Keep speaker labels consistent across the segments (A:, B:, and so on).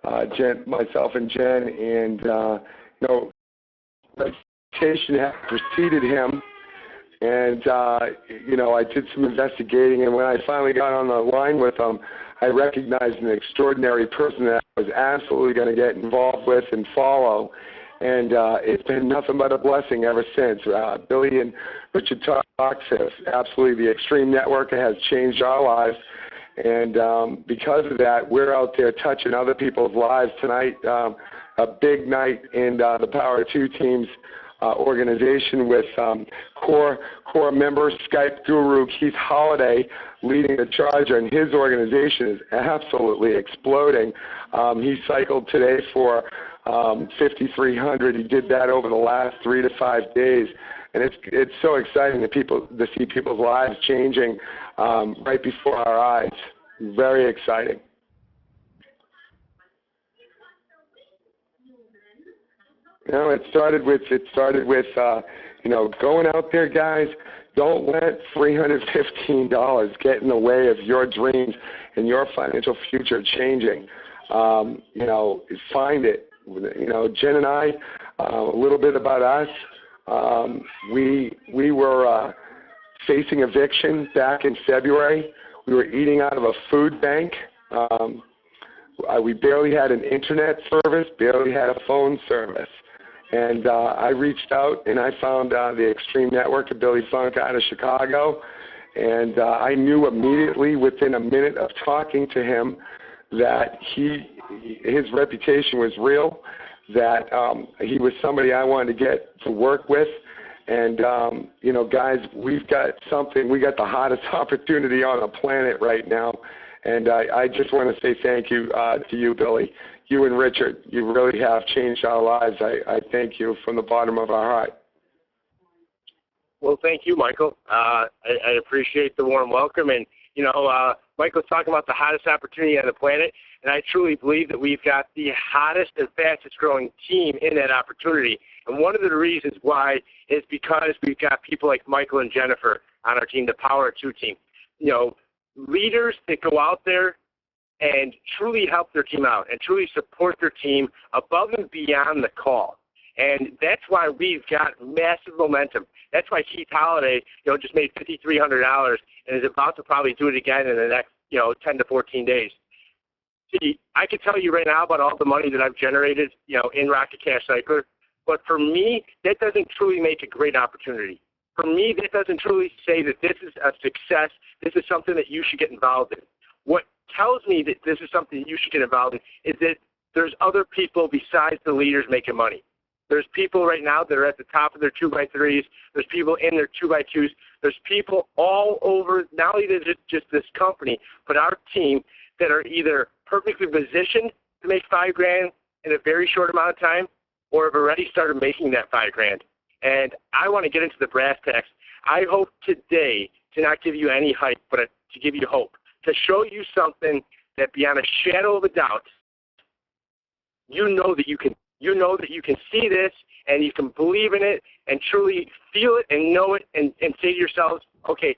A: myself and Jen, and reputation had preceded him. And, I did some investigating, and when I finally got on the line with him, I recognized an extraordinary person that I was absolutely going to get involved with and follow. And it's been nothing but a blessing ever since. Billy and Richard Talks have absolutely, the Extreme Network has changed our lives. And because of that, we're out there touching other people's lives tonight. A big night in the Power 2 Team's organization with core member, Skype guru Keith Holliday leading the charge, and his organization is absolutely exploding. He cycled today for 5,300. He did that over the last 3 to 5 days, and it's so exciting to see people's lives changing right before our eyes. Very exciting. It started with going out there, guys. Don't let $315 get in the way of your dreams and your financial future changing. Find it. Jen and I, a little bit about us. We were facing eviction back in February. We were eating out of a food bank. We barely had an internet service, barely had a phone service. And I reached out and I found the Extreme Network of Billy Funk out of Chicago. And I knew immediately within a minute of talking to him that his reputation was real, that he was somebody I wanted to get to work with. And, guys, we got the hottest opportunity on the planet right now. And I just want to say thank you to you, Billy. You and Richard, you really have changed our lives. I thank you from the bottom of our heart.
B: Well, thank you, Michael. I appreciate the warm welcome. And, Michael's talking about the hottest opportunity on the planet, and I truly believe that we've got the hottest and fastest growing team in that opportunity. And one of the reasons why is because we've got people like Michael and Jennifer on our team, the Power 2 team. Leaders that go out there and truly help their team out and truly support their team above and beyond the call. And that's why we've got massive momentum. That's why Keith Holliday, just made $5,300 and is about to probably do it again in the next, 10 to 14 days. See, I can tell you right now about all the money that I've generated, in Rocket Cash Cycler, but for me, that doesn't truly make a great opportunity. For me, that doesn't truly say that this is a success. This is something that you should get involved in. What tells me that this is something you should get involved in is that there's other people besides the leaders making money. There's people right now that are at the top of their 2x3s. There's people in their 2x2s. There's people all over, not only just this company, but our team that are either perfectly positioned to make $5,000 in a very short amount of time, or have already started making that $5,000. And I want to get into the brass tacks. I hope today to not give you any hype, but to give you hope, to show you something that beyond a shadow of a doubt, you know that you can see this and you can believe in it and truly feel it and know it and say to yourselves, okay,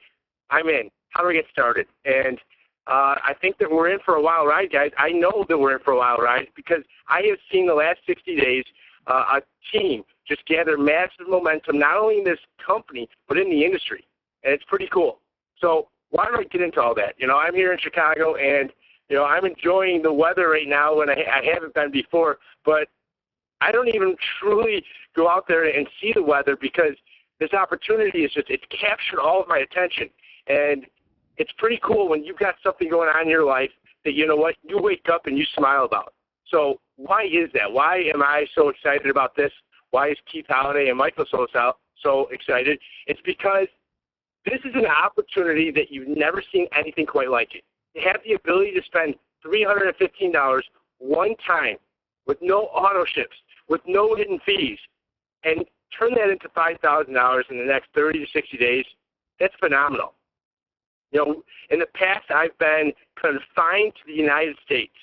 B: I'm in. How do I get started? And I think that we're in for a wild ride, guys. I know that we're in for a wild ride because I have seen the last 60 days a team just gather massive momentum, not only in this company, but in the industry. And it's pretty cool. So why don't I get into all that? I'm here in Chicago, and, I'm enjoying the weather right now when I haven't been before, but I don't even truly go out there and see the weather because this opportunity it's captured all of my attention. And it's pretty cool when you've got something going on in your life that, you wake up and you smile about. So why is that? Why am I so excited about this? Why is Keith Holliday and Michael so excited? It's because this is an opportunity that you've never seen anything quite like it. To have the ability to spend $315 one time with no auto ships, with no hidden fees, and turn that into $5,000 in the next 30 to 60 days, that's phenomenal. In the past, I've been confined to the United States.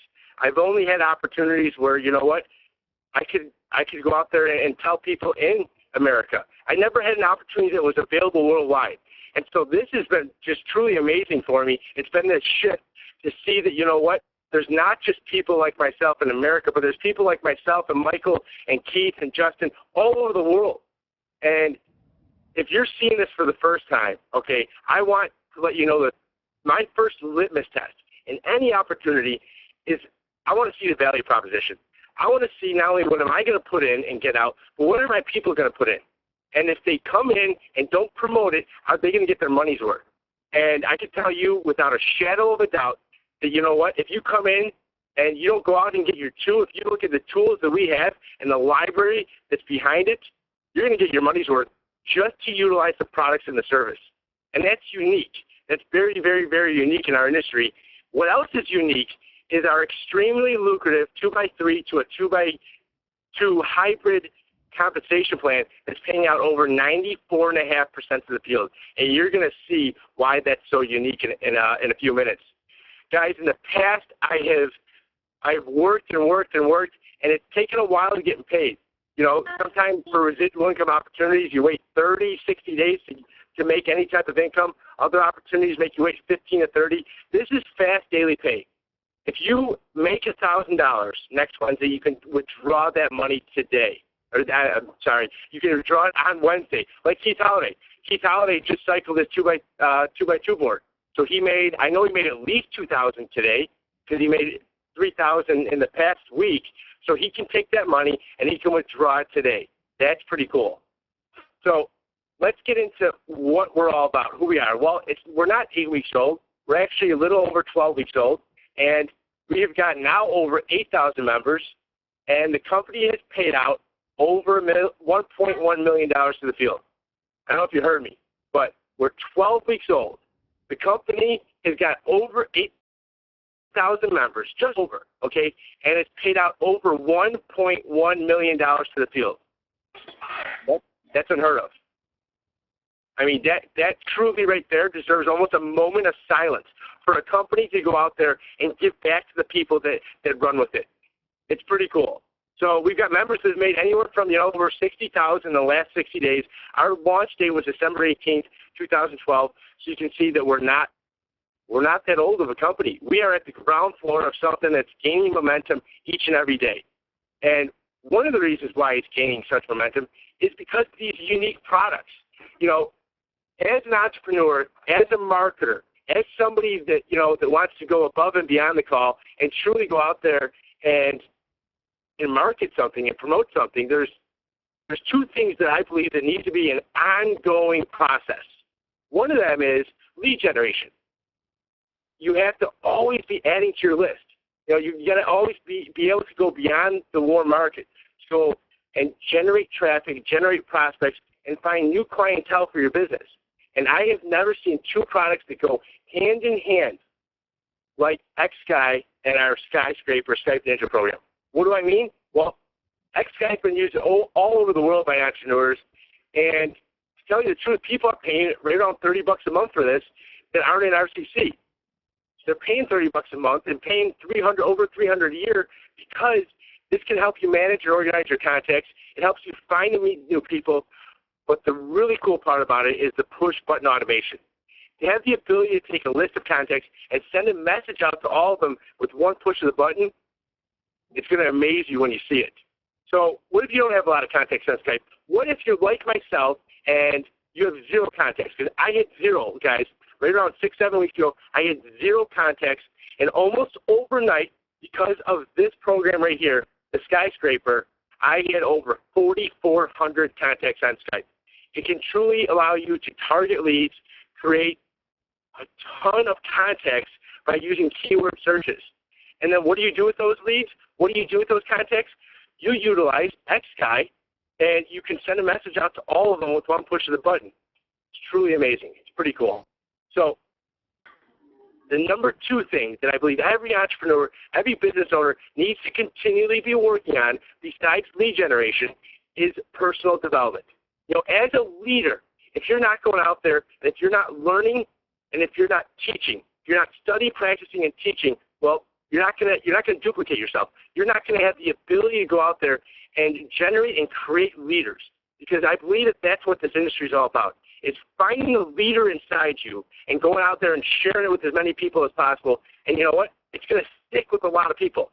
B: I've only had opportunities where, I could go out there and tell people in America. I never had an opportunity that was available worldwide. And so this has been just truly amazing for me. It's been this shift to see that, there's not just people like myself in America, but there's people like myself and Michael and Keith and Justin all over the world. And if you're seeing this for the first time, okay, I want to let you know that my first litmus test in any opportunity is I want to see the value proposition. I want to see not only what am I going to put in and get out, but what are my people going to put in? And if they come in and don't promote it, are they going to get their money's worth? And I can tell you without a shadow of a doubt that, you know what, if you come in and you don't go out and get your tool, if you look at the tools that we have and the library that's behind it, you're going to get your money's worth just to utilize the products and the service. And that's unique. That's very, very, very unique in our industry. What else is unique is our extremely lucrative 2x3 to a 2x2 hybrid compensation plan that's paying out over 94.5% of the field. And you're going to see why that's so unique in a few minutes. Guys, in the past, I've worked and worked and worked, and it's taken a while to get paid. You know, sometimes for residual income opportunities, you wait 30, 60 days to make any type of income. Other opportunities make you wait 15 to 30. This is fast daily pay. If you make $1,000 next Wednesday, you can withdraw that money today. You can withdraw it on Wednesday, like Keith Holliday. Keith Holliday just cycled his 2x2 board. So I know he made at least $2,000 today because he made $3,000 in the past week. So he can take that money and he can withdraw it today. That's pretty cool. So let's get into what we're all about, who we are. Well, we're not 8 weeks old. We're actually a little over 12 weeks old. And we have got now over 8,000 members. And the company has paid out over $1.1 million to the field. I don't know if you heard me, but we're 12 weeks old. The company has got over 8,000 members, just over, okay, and it's paid out over $1.1 million to the field. That's unheard of. I mean, that truly right there deserves almost a moment of silence for a company to go out there and give back to the people that run with it. It's pretty cool. So we've got members that have made anywhere from, over $60,000 in the last 60 days. Our launch day was December 18th, 2012. So you can see that we're not that old of a company. We are at the ground floor of something that's gaining momentum each and every day. And one of the reasons why it's gaining such momentum is because of these unique products. As an entrepreneur, as a marketer, as somebody that, that wants to go above and beyond the call and truly go out there and market something and promote something, there's two things that I believe that need to be an ongoing process. One of them is lead generation. You have to always be adding to your list. You got to always be able to go beyond the warm market. So, and generate traffic, generate prospects, and find new clientele for your business. And I have never seen two products that go hand in hand like XSky and our Skyscraper Skype Ninja program. What do I mean? Well, XSky has been used all over the world by entrepreneurs, and to tell you the truth, people are paying right around $30 a month for this that aren't in RCC. They're paying $30 a month and paying over $300 a year because this can help you manage or organize your contacts. It helps you find and meet new people. But the really cool part about it is the push button automation. To have the ability to take a list of contacts and send a message out to all of them with one push of the button, it's going to amaze you when you see it. So what if you don't have a lot of contacts on Skype? What if you're like myself and you have zero contacts? Because I had zero, guys. Right around 6-7 weeks ago, I had zero contacts. And almost overnight, because of this program right here, the Skyscraper, I had over 4,400 contacts on Skype. It can truly allow you to target leads, create a ton of contacts by using keyword searches. And then what do you do with those leads? What do you do with those contacts? You utilize XSky, and you can send a message out to all of them with one push of the button. It's truly amazing. It's pretty cool. So the number two thing that I believe every entrepreneur, every business owner needs to continually be working on besides lead generation is personal development. As a leader, if you're not going out there, and if you're not learning, and if you're not teaching, if you're not studying, practicing, and teaching, well, you're not going to duplicate yourself. You're not going to have the ability to go out there and generate and create leaders, because I believe that that's what this industry is all about. It's finding the leader inside you and going out there and sharing it with as many people as possible. And you know what? It's going to stick with a lot of people.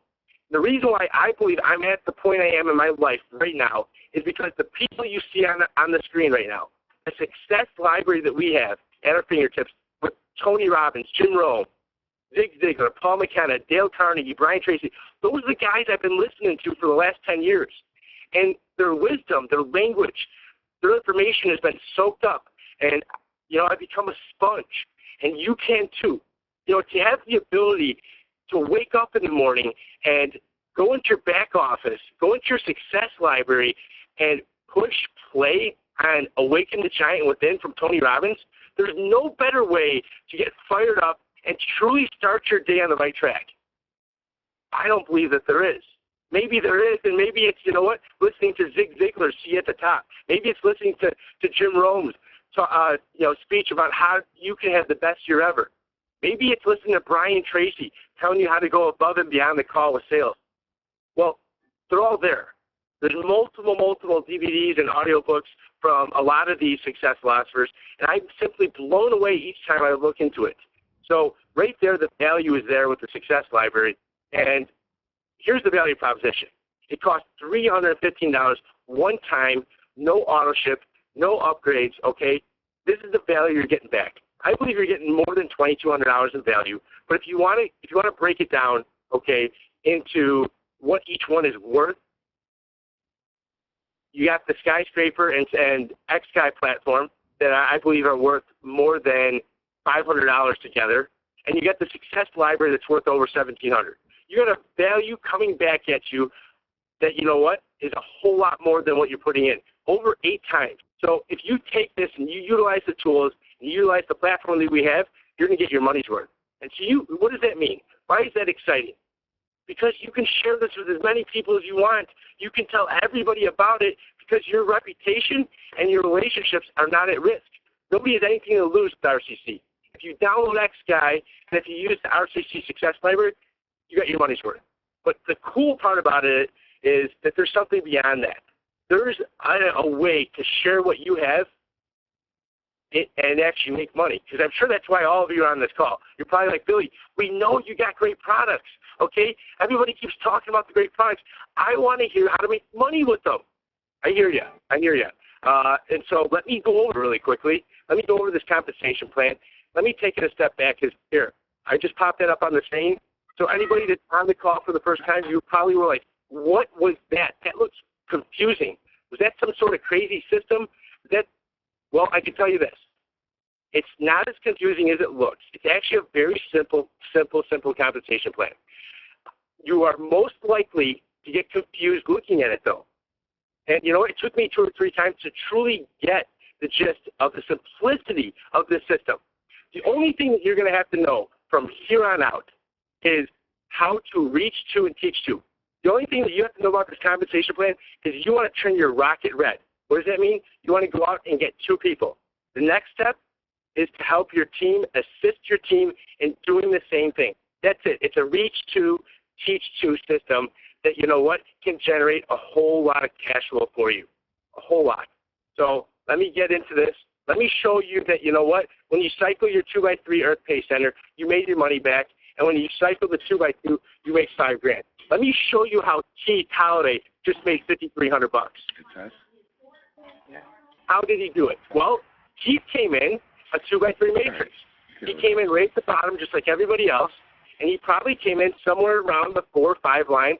B: The reason why I believe I'm at the point I am in my life right now is because the people you see on the screen right now, the success library that we have at our fingertips with Tony Robbins, Jim Rome, Zig Ziglar, Paul McKenna, Dale Carnegie, Brian Tracy, those are the guys I've been listening to for the last 10 years. And their wisdom, their language, their information has been soaked up. And, I've become a sponge. And you can too. To have the ability to wake up in the morning and go into your back office, go into your success library, and push play on Awaken the Giant Within from Tony Robbins, there's no better way to get fired up and truly start your day on the right track. I don't believe that there is. Maybe there is, and maybe it's, listening to Zig Ziglar, See at the Top. Maybe it's listening to Jim Rome's speech about how you can have the best year ever. Maybe it's listening to Brian Tracy telling you how to go above and beyond the call with sales. Well, they're all there. There's multiple DVDs and audiobooks from a lot of these success philosophers, and I'm simply blown away each time I look into it. So right there, the value is there with the success library. And here's the value proposition. It costs $315 one time, no auto ship, no upgrades, okay? This is the value you're getting back. I believe you're getting more than $2,200 in value, but if you want to break it down, okay, into what each one is worth, you got the Skyscraper and X-Sky platform that I believe are worth more than $500 together, and you got the Success Library that's worth over $1,700. You got a value coming back at you that, is a whole lot more than what you're putting in, over 8 times. So if you take this and you utilize the tools and you utilize the platform that we have, you're going to get your money's worth. And so what does that mean? Why is that exciting? Because you can share this with as many people as you want. You can tell everybody about it because your reputation and your relationships are not at risk. Nobody has anything to lose with RCC. If you download X-Guy and if you use the RCC Success Library, you got your money's worth. But the cool part about it is that there's something beyond that. There's a way to share what you have and actually make money. Because I'm sure that's why all of you are on this call. You're probably like, Billy, we know you got great products, okay? Everybody keeps talking about the great products. I want to hear how to make money with them. I hear you. And so let me go over really quickly. Let me go over this compensation plan. Let me take it a step back. Because here, I just popped that up on the screen. So anybody that's on the call for the first time, you probably were like, what was that? That looks confusing. Was that some sort of crazy system? Well, I can tell you this. It's not as confusing as it looks. It's actually a very simple compensation plan. You are most likely to get confused looking at it, though. And, it took me 2 or 3 times to truly get the gist of the simplicity of this system. The only thing that you're going to have to know from here on out is how to reach to and teach to. The only thing that you have to know about this compensation plan is you want to turn your rocket red. What does that mean? You want to go out and get 2 people. The next step is to help your team, assist your team in doing the same thing. That's it. It's a reach to, teach to system that, can generate a whole lot of cash flow for you. A whole lot. So let me get into this. Let me show you that, when you cycle your 2x3 Earth Pay Center, you made your money back. And when you cycle the 2x2, you make $5,000. Let me show you how Keith Halliday just made $5,300.
A: Okay.
B: How did he do it? Well, Keith came in a 2x3 matrix. He came in right at the bottom just like everybody else, and he probably came in somewhere around the 4 or 5 line.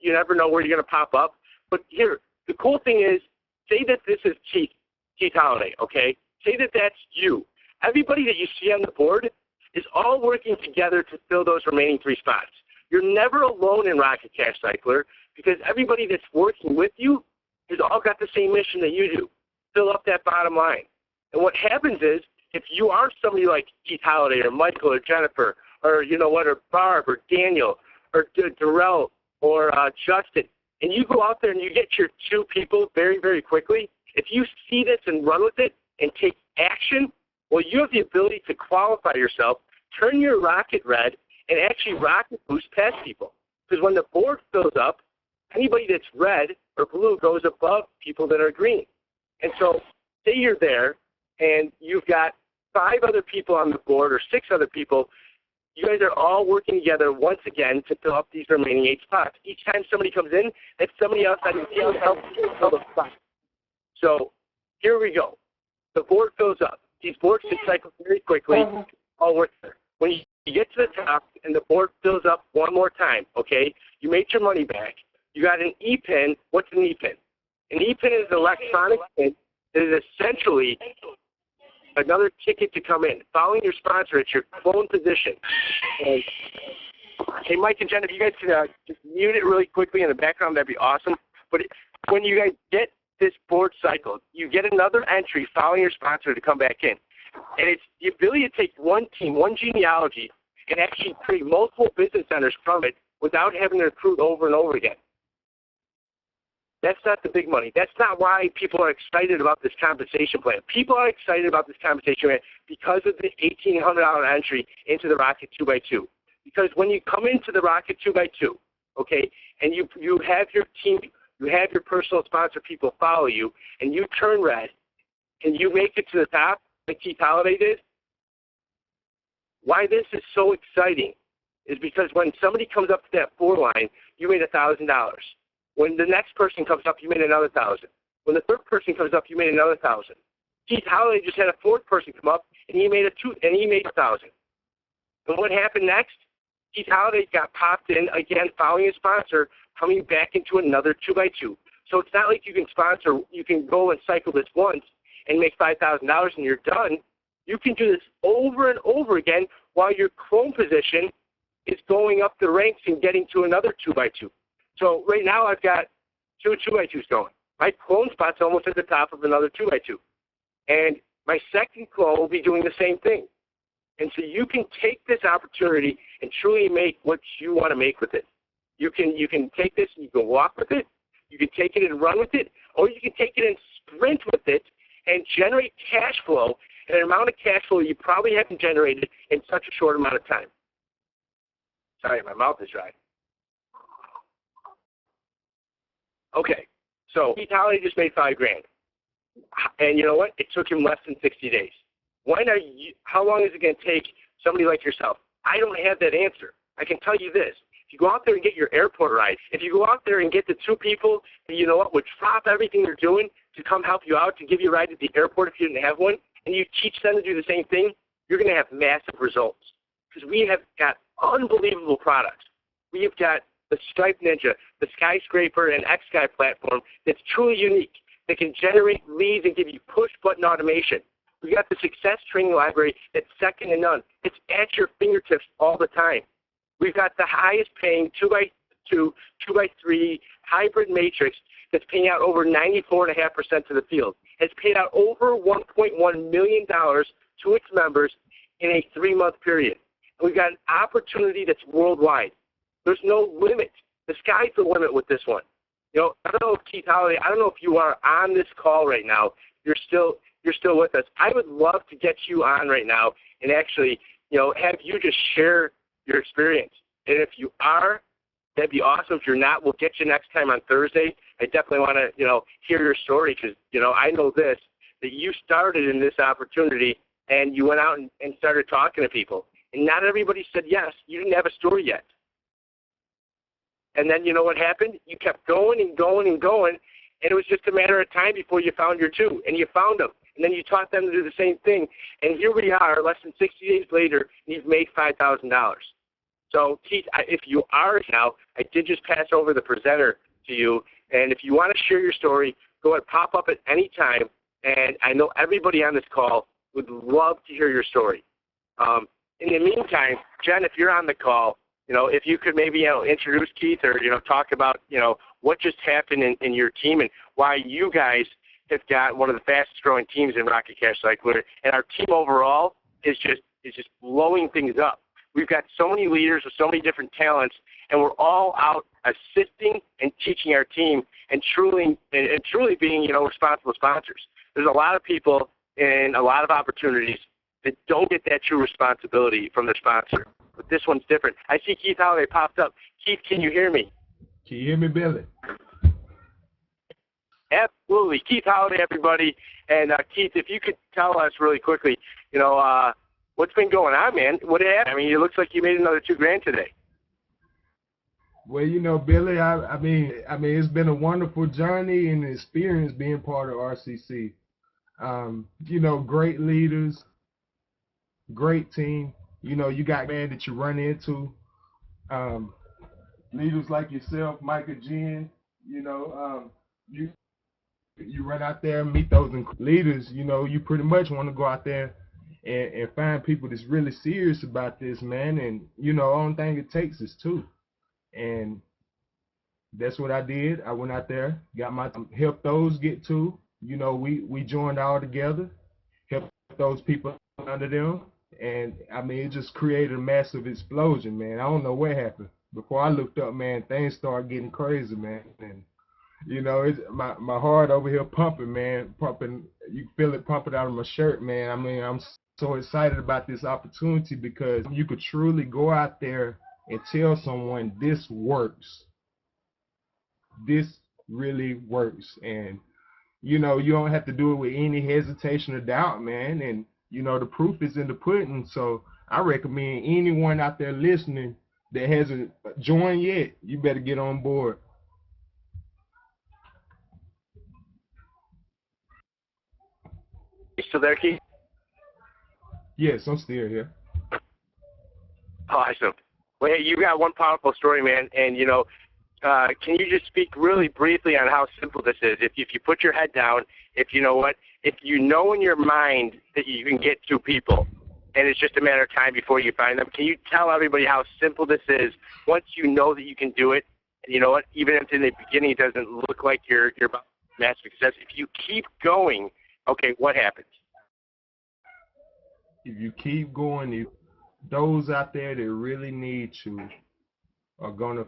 B: You never know where you're going to pop up. But here, the cool thing is, say that this is Keith Halliday, okay? Say that that's you. Everybody that you see on the board is all working together to fill those remaining 3 spots. You're never alone in Rocket Cash Cycler because everybody that's working with you has all got the same mission that you do. Fill up that bottom line. And what happens is, if you are somebody like Keith Halliday or Michael or Jennifer or, or Barb or Daniel or Darrell or Justin, and you go out there and you get your 2 people very, very quickly, if you see this and run with it and take action, well, you have the ability to qualify yourself, turn your rocket red, and actually rocket boost past people. Because when the board fills up, anybody that's red or blue goes above people that are green. And so say you're there and you've got 5 other people on the board or 6 other people, You guys are all working together once again to fill up these remaining 8 spots. Each time somebody comes in, that's somebody else on your team helps fill the spot. So here we go. The board fills up. These boards can cycle very quickly. All work there. When you get to the top and the board fills up one more time, okay, you made your money back. You got an E-pin. What's an E-pin? An E-pin is an electronic pin that is essentially another ticket to come in, following your sponsor at your phone position. And, hey, Mike and Jen, if you guys could just mute it really quickly in the background, that'd be awesome. But when you guys get this board cycled, you get another entry following your sponsor to come back in. And it's the ability to take one team, one genealogy, and actually create multiple business centers from it without having to recruit over and over again. That's not the big money. That's not why people are excited about this compensation plan. People are excited about this compensation plan because of the $1,800 entry into the Rocket 2x2. Because when you come into the Rocket 2x2, okay, and you have your team, you have your personal sponsor people follow you, and you turn red, and you make it to the top, like Keith Holiday did, why this is so exciting is because when somebody comes up to that 4 line, you made $1,000. When the next person comes up, you made another 1,000. When the third person comes up, you made another 1,000. Keith Holiday just had a fourth person come up, and he made 1,000. And what happened next? Keith Holiday got popped in again, following his sponsor, coming back into another 2x2. So it's not like you can go and cycle this once and make $5,000 and you're done. You can do this over and over again while your clone position is going up the ranks and getting to another 2x2. So right now I've got 2 2x2s going. My clone spot's almost at the top of another 2x2. And my second clone will be doing the same thing. And so you can take this opportunity and truly make what you want to make with it. You can take this and you can walk with it. You can take it and run with it. Or you can take it and sprint with it and generate cash flow, an amount of cash flow you probably haven't generated in such a short amount of time. Sorry, my mouth is dry. Okay, so Keith Holiday just made $5,000, and you know what? It took him less than 60 days. How long is it going to take somebody like yourself? I don't have that answer. I can tell you this: if you go out there and get your airport ride, if you go out there and get the 2 people that you know what would drop everything they're doing to come help you out, to give you a ride at the airport if you didn't have one, and you teach them to do the same thing, you're going to have massive results. Because we have got unbelievable products. We have got the Stripe Ninja, the Skyscraper, and X-Sky platform that's truly unique, that can generate leads and give you push-button automation. We've got the Success Training Library that's second to none. It's at your fingertips all the time. We've got the highest paying 2x2, 2x3 hybrid matrix that's paying out over 94.5% to the field. It's paid out over $1.1 million to its members in a 3-month period. And we've got an opportunity that's worldwide. There's no limit. The sky's the limit with this one. You know, I don't know if Keith Holiday, I don't know if you are on this call right now. You're still with us. I would love to get you on right now and actually, you know, have you just share your experience. And if you are, that'd be awesome. If you're not, we'll get you next time on Thursday. I definitely want to, you know, hear your story because, you know, I know this, that you started in this opportunity and you went out and started talking to people. And not everybody said yes. You didn't have a story yet. And then you know what happened? You kept going and going and going, and it was just a matter of time before you found your 2, and you found them. And then you taught them to do the same thing. And here we are, less than 60 days later, and you've made $5,000. So, Keith, if you are now, I did just pass over the presenter to you, and if you want to share your story, go ahead, pop up at any time, and I know everybody on this call would love to hear your story. In the meantime, Jen, if you're on the call, you know, if you could maybe, you know, introduce Keith or, you know, talk about, you know, what just happened in your team and why you guys have got one of the fastest growing teams in Rocket Cash Cycler. And our team overall is just blowing things up. We've got so many leaders with so many different talents, and we're all out assisting and teaching our team and truly being, you know, responsible sponsors. There's a lot of people and a lot of opportunities that don't get that true responsibility from their sponsor. But this one's different. I see Keith Holiday popped up. Keith, can you hear me?
C: Can you hear me, Billy?
B: Absolutely. Keith Holiday, everybody. And Keith, if you could tell us really quickly, you know, What's been going on, man? What happened? I mean, it looks like you made another $2,000 today.
C: Well, you know, Billy, I mean, it's been a wonderful journey and experience being part of RCC. You know, great leaders, great team. You know, you got man that you run into, leaders like yourself, Micah Jen. You know, you run out there and meet those leaders. You know, you pretty much want to go out there and find people that's really serious about this, man. And you know, only thing it takes is two. And that's what I did. I went out there, got my helped those get to. You know, we joined all together, helped those people under them, and I mean it just created a massive explosion, man. I don't know what happened. Before I looked up, man, things started getting crazy, man. And you know, it's my heart over here pumping, man, pumping. You feel it pumping out of my shirt, man. I mean, I'm so excited about this opportunity because you could truly go out there and tell someone this works. This really works. And, you know, you don't have to do it with any hesitation or doubt, man. And, you know, the proof is in the pudding. So I recommend anyone out there listening that hasn't joined yet, you better get on board.
B: You still there, Keith?
C: Yes, I'm still here.
B: Awesome. Well, hey, you got one powerful story, man. And, you know, can you just speak really briefly on how simple this is? If you put your head down, if you know in your mind that you can get two people, and it's just a matter of time before you find them, can you tell everybody how simple this is once you know that you can do it? And you know what? Even if in the beginning it doesn't look like you're about massive success, if you keep going, okay, what happens?
C: If you keep going, those out there that really need you are gonna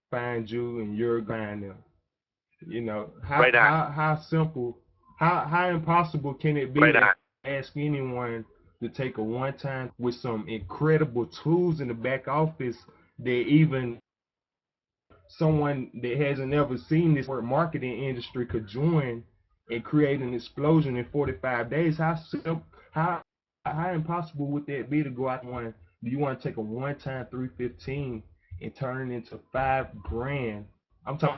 C: find you, and you're gonna find them. You know how simple, how impossible can it be to ask anyone to take a one-time with some incredible tools in the back office that even someone that hasn't ever seen this marketing industry could join and create an explosion in 45 days? How simple, how impossible would that be to go out one? Do you want to take a one-time 315 and turn it into $5,000? I'm talking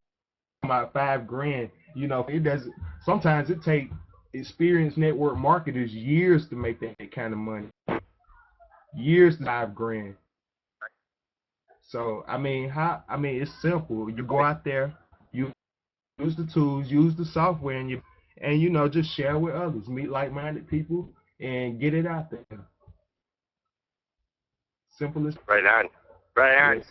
C: about $5,000. You know, it doesn't. Sometimes it takes experienced network marketers years to make that kind of money. Years to $5,000. So I mean, it's simple. You go out there, you use the tools, use the software, and you know, just share with others, meet like-minded people, and get it out there. Simple as
B: right on. Yes.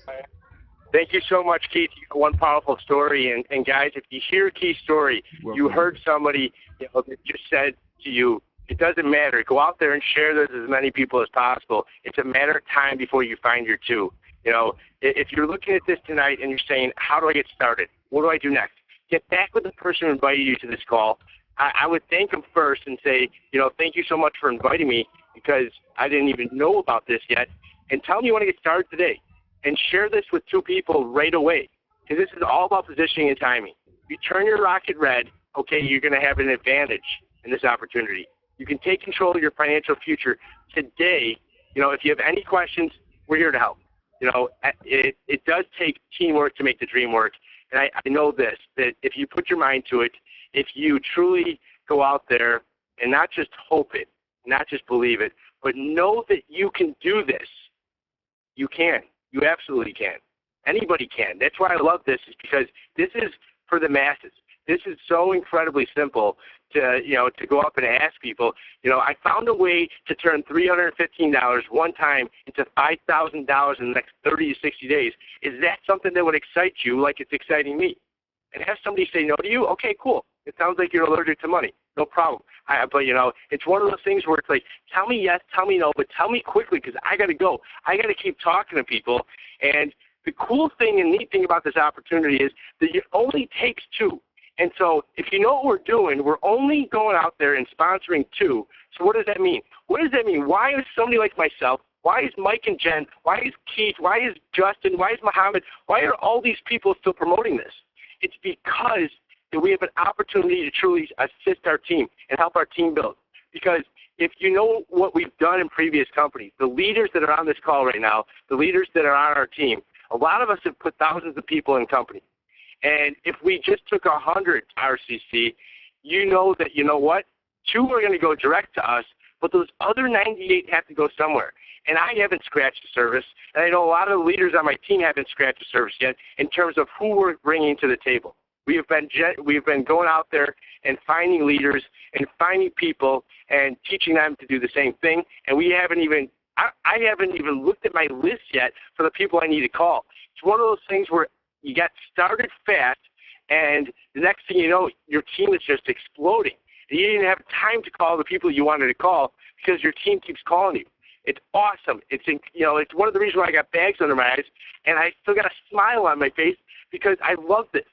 B: Thank you so much, Keith. You got one powerful story, and guys, if you hear Keith's story, you heard somebody that just said to you, it doesn't matter. Go out there and share this with as many people as possible. It's a matter of time before you find your two. You know, if you're looking at this tonight and you're saying, how do I get started? What do I do next? Get back with the person who invited you to this call. I would thank them first and say, you know, thank you so much for inviting me because I didn't even know about this yet. And tell them you want to get started today. And share this with two people right away. Because this is all about positioning and timing. If you turn your rocket red, okay, you're going to have an advantage in this opportunity. You can take control of your financial future today. You know, if you have any questions, we're here to help. You know, it does take teamwork to make the dream work. And I know this, that if you put your mind to it, if you truly go out there and not just hope it, not just believe it, but know that you can do this, you can. You absolutely can. Anybody can. That's why I love this, is because this is for the masses. This is so incredibly simple to go up and ask people. You know, I found a way to turn $315 one time into $5,000 in the next 30 to 60 days. Is that something that would excite you like it's exciting me? And have somebody say no to you? Okay, cool. It sounds like you're allergic to money. No problem. But, you know, it's one of those things where it's like, tell me yes, tell me no, but tell me quickly because I got to go. I got to keep talking to people. And the cool thing and neat thing about this opportunity is that it only takes two. And so if you know what we're doing, we're only going out there and sponsoring two. So what does that mean? What does that mean? Why is somebody like myself, why is Mike and Jen, why is Keith, why is Justin, why is Muhammad, why are all these people still promoting this? It's because that we have an opportunity to truly assist our team and help our team build. Because if you know what we've done in previous companies, the leaders that are on this call right now, the leaders that are on our team, a lot of us have put thousands of people in companies. And if we just took 100 RCC, you know what? 2 are going to go direct to us, but those other 98 have to go somewhere. And I haven't scratched the surface, and I know a lot of the leaders on my team haven't scratched the surface yet in terms of who we're bringing to the table. We've been going out there and finding leaders and finding people and teaching them to do the same thing. And we haven't even I haven't even looked at my list yet for the people I need to call. It's one of those things where you got started fast, and the next thing you know, your team is just exploding. And you didn't have time to call the people you wanted to call because your team keeps calling you. It's awesome. It's one of the reasons why I got bags under my eyes, and I still got a smile on my face because I love this.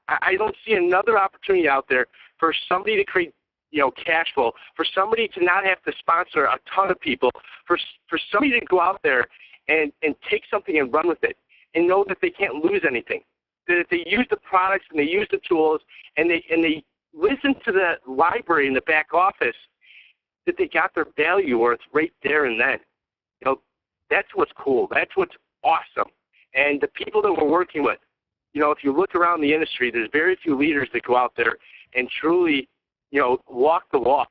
B: I don't see another opportunity out there for somebody to create, cash flow, for somebody to not have to sponsor a ton of people, for somebody to go out there and take something and run with it and know that they can't lose anything. That if they use the products and they use the tools and they listen to the library in the back office, that they got their value worth right there and then. That's what's cool. That's what's awesome. And the people that we're working with, if you look around the industry, there's very few leaders that go out there and truly, walk the walk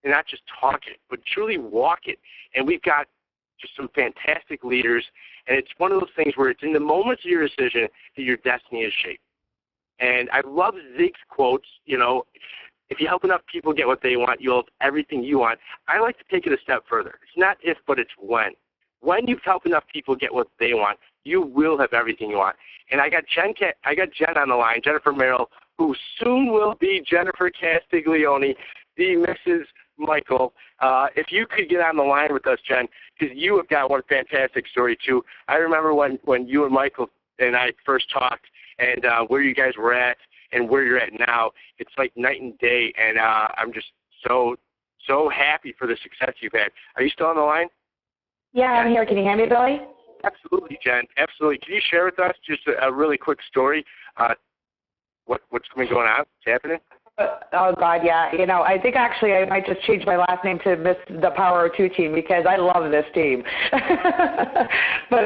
B: and not just talk it, but truly walk it. And we've got just some fantastic leaders, and it's one of those things where it's in the moments of your decision that your destiny is shaped. And I love Zig's quotes, if you help enough people get what they want, you'll have everything you want. I like to take it a step further. It's not if, but it's when. When you've helped enough people get what they want, you will have everything you want. And I got Jen on the line, Jennifer Merrill, who soon will be Jennifer Castiglione, the Mrs. Michael. If you could get on the line with us, Jen, because you have got one fantastic story too. I remember when you and Michael and I first talked, and where you guys were at and where you're at now. It's like night and day, and I'm just so happy for the success you've had. Are you still on the line?
D: Yeah, I'm here. Can you hear me, Billy?
B: Absolutely, Jen. Absolutely. Can you share with us just a really quick story? What's been going on? What's happening?
D: Oh, God, yeah. I think actually I might just change my last name to Miss the Power of Two team because I love this team. But,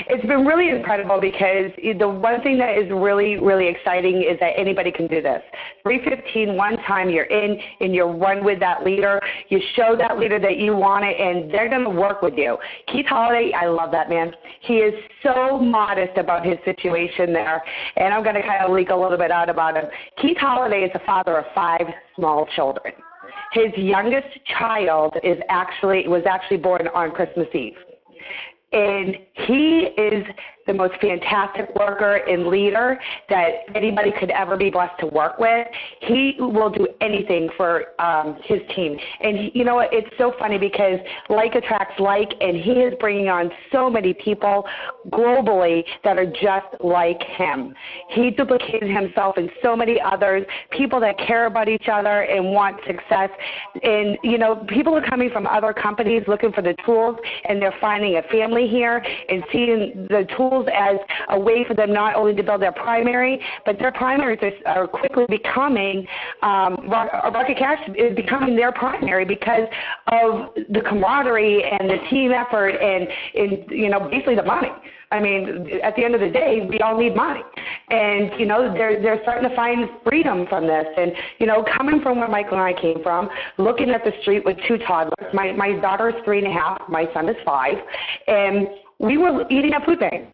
D: it's been really incredible because the one thing that is really, really exciting is that anybody can do this. 315, one time you're in and you run with that leader. You show that leader that you want it, and they're going to work with you. Keith Holliday, I love that man. He is so modest about his situation there, and I'm going to kind of leak a little bit out about him. Keith Holliday is a father of 5 small children. His youngest child was actually born on Christmas Eve. And he is the most fantastic worker and leader that anybody could ever be blessed to work with. He will do anything for his team. And you know what? It's so funny because like attracts like, and he is bringing on so many people globally that are just like him. He duplicated himself in so many others, people that care about each other and want success. And, people are coming from other companies looking for the tools, and they're finding a family here and seeing the tools as a way for them not only to build their primary, but their primaries are quickly becoming, Rocket Cash is becoming their primary because of the camaraderie and the team effort and basically the money. I mean, at the end of the day, we all need money. And, they're starting to find freedom from this. And, coming from where Michael and I came from, looking at the street with 2 toddlers, my daughter is 3.5, my son is 5, and we were eating at food bank.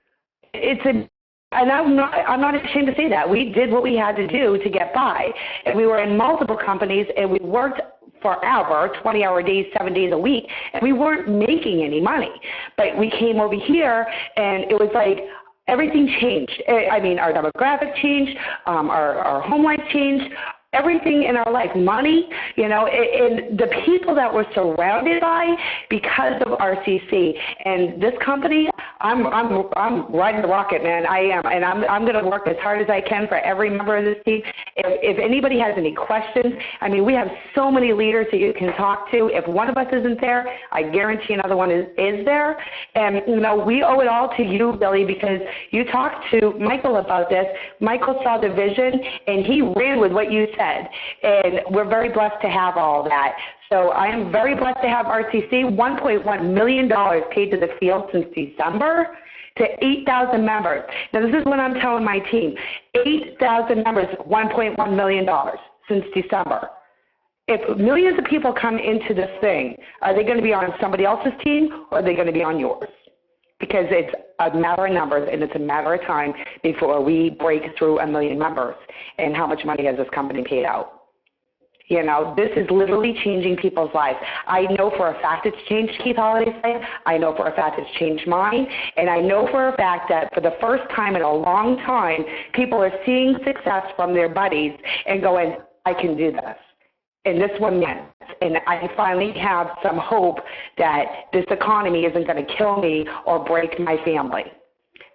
D: And I'm not ashamed to say that. We did what we had to do to get by. And we were in multiple companies, and we worked forever, 20-hour days, 7 days a week, and we weren't making any money. But we came over here, and it was like everything changed. I mean, our demographic changed, our home life changed, everything in our life, money, and the people that we're surrounded by because of RCC. And this company, I'm riding the rocket, man. I am, and I'm going to work as hard as I can for every member of this team. If anybody has any questions, I mean, we have so many leaders that you can talk to. If one of us isn't there, I guarantee another one is there. And, we owe it all to you, Billy, because you talked to Michael about this. Michael saw the vision, and he ran with what you said. said. And we're very blessed to have all that. So I am very blessed to have RCC, $1.1 million paid to the field since December to 8,000 members. Now, this is what I'm telling my team. 8,000 members, $1.1 million since December. If millions of people come into this thing, are they going to be on somebody else's team or are they going to be on yours? Because it's a matter of numbers and it's a matter of time before we break through 1 million members. And how much money has this company paid out? You know, this is literally changing people's lives. I know for a fact it's changed Keith Holliday's life. I know for a fact it's changed mine. And I know for a fact that for the first time in a long time, people are seeing success from their buddies and going, I can do this. And this one wins. And I finally have some hope that this economy isn't going to kill me or break my family.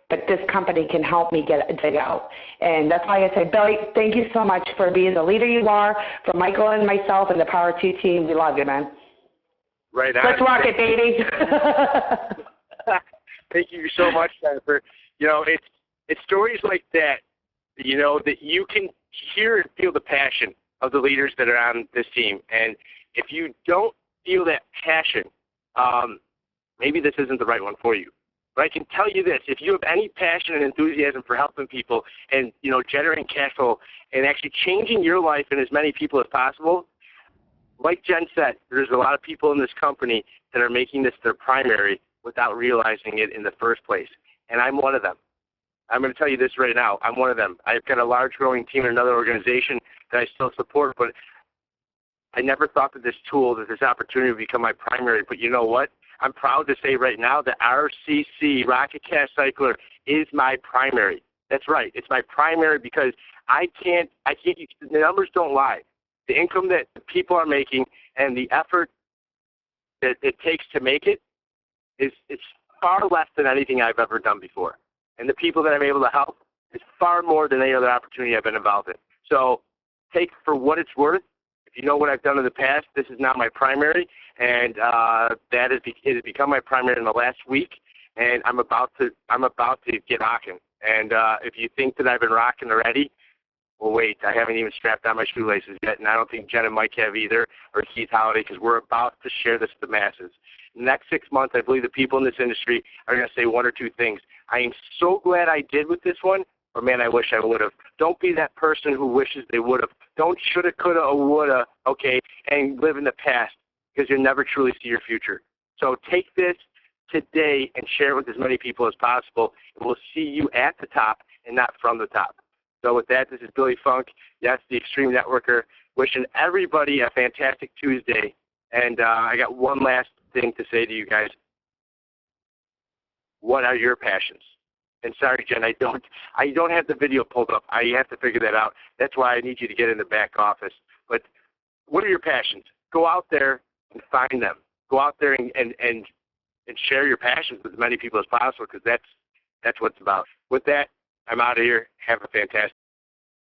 D: But this company can help me dig out. And that's why I say, Billy, thank you so much for being the leader you are, for Michael and myself and the Power 2 team. We love you, man.
B: Right on.
D: Let's rock it, baby.
B: Thank you so much, Jennifer. You know, it's stories like that, you know, that you can hear and feel the passion of the leaders that are on this team. And if you don't feel that passion, maybe this isn't the right one for you. But I can tell you this, if you have any passion and enthusiasm for helping people and, you know, generating cash flow and actually changing your life and as many people as possible, like Jen said, there's a lot of people in this company that are making this their primary without realizing it in the first place. And I'm one of them. I'm going to tell you this right now. I'm one of them. I've got a large growing team in another organization that I still support, but I never thought that this tool, that this opportunity would become my primary. But you know what? I'm proud to say right now that RCC, Rocket Cash Cycler, is my primary. That's right. It's my primary because the numbers don't lie. The income that people are making and the effort that it takes to make it it's far less than anything I've ever done before. And the people that I'm able to help is far more than any other opportunity I've been involved in. So take for what it's worth. If you know what I've done in the past, this is now my primary, and it has become my primary in the last week, and I'm about to get rocking. And if you think that I've been rocking already, well, wait, I haven't even strapped on my shoelaces yet, and I don't think Jen and Mike have either, or Keith Holliday, because we're about to share this with the masses. In the next 6 months, I believe the people in this industry are going to say one or two things. I am so glad I did with this one, or man, I wish I would have. Don't be that person who wishes they would have. Don't shoulda, coulda, or woulda, okay, and live in the past, because you'll never truly see your future. So take this today and share it with as many people as possible, and we'll see you at the top and not from the top. So with that, this is Billy Funk, yes, the Extreme Networker, wishing everybody a fantastic Tuesday. And I got one last thing to say to you guys. What are your passions? And sorry, Jen, I don't have the video pulled up. I have to figure that out. That's why I need you to get in the back office. But what are your passions? Go out there and find them. Go out there and share your passions with as many people as possible, because that's what it's about. With that, I'm out of here. Have a fantastic